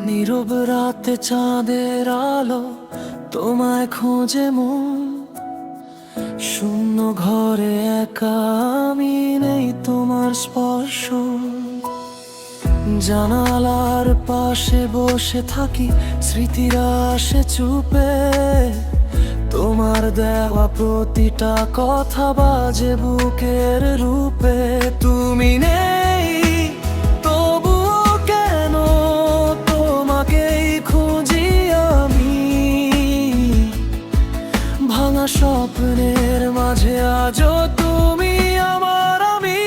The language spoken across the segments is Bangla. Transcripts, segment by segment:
নীরব রাতে চাঁদের আলো তোমায় খোঁজে মন। শূন্য ঘরে একা আমি নেই তোমার স্পর্শ। জানালার পাশে বসে থাকি, স্মৃতিরা আসে চুপে। তোমার দেওয়া প্রতিটা কথা বাজে বুকের রূপে। তুমি নেই তবুও কেন তোমাকেই খুঁজি আমি। ভাঙা স্বপ্নের মাঝে আজও তুমি আমার আমি।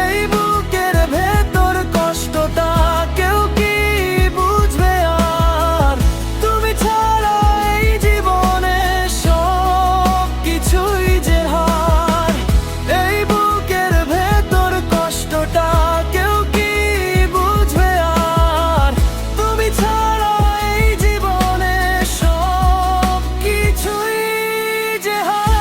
এই বুকের ভেতর কষ্টটা কেউ কি বুঝবে আর? তুমি ছাড়া এই জীবনে সব কিছুই যে হার। এই বুকের ভেতর কষ্টটা কেউ কি বুঝবে আর? তুমি ছাড়া এই জীবনে সব কিছুই যে হার।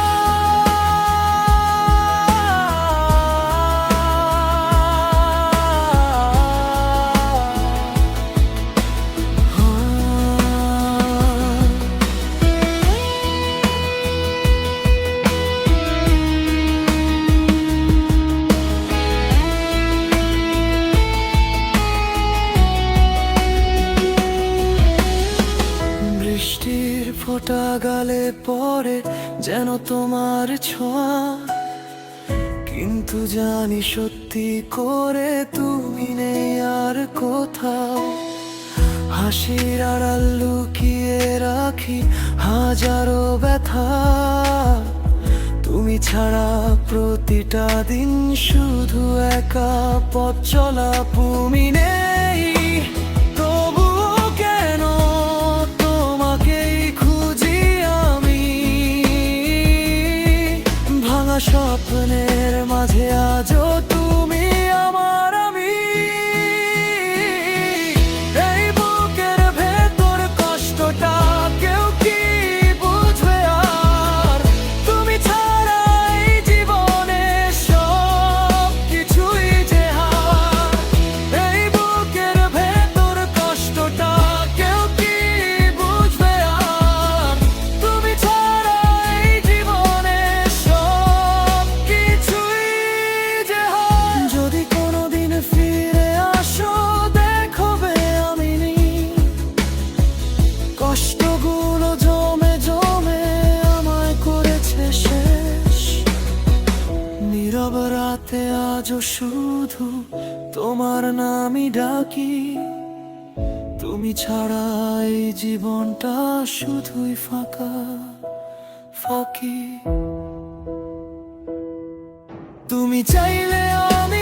বৃষ্টির ফোঁটা গালে পড়ে যেন তোমার ছোঁয়া, কিন্তু জানি সত্যি করে তুমি নেই আর কোথাও। হাসির আড়াল লুকিয়ে রাখি হাজারো ব্যথা। তুমি ছাড়া প্রতিটা দিন শুধু একা পথ চলা। তুমি নেই তবুও কেন তোমাকেই খুঁজি আমি। ভাঙা স্বপ্নের মাঝে আজও তুমি আমার আমি। এই বুকের ভেতর কষ্টটা কেউ কি বুঝবে আর? তুমি ছাড়া এই জীবনে সব কিছুই যে হার। এই বুকের ভেতর কষ্টটা কেউ কি বুঝবে আর? তুমি ছাড়া এই জীবনে সব কিছুই যে হার। যদি কোনোদিন ফিরে আসো দেখবে আমি নেই। কষ্টগুলো জমে জমে আমায় করেছে শেষ। নীরব রাতে আজও শুধু তোমার নামই ডাকি। তুমি ছাড়া এই জীবনটা শুধুই ফাঁকা ফাঁকি। তুমি চাইলে আমি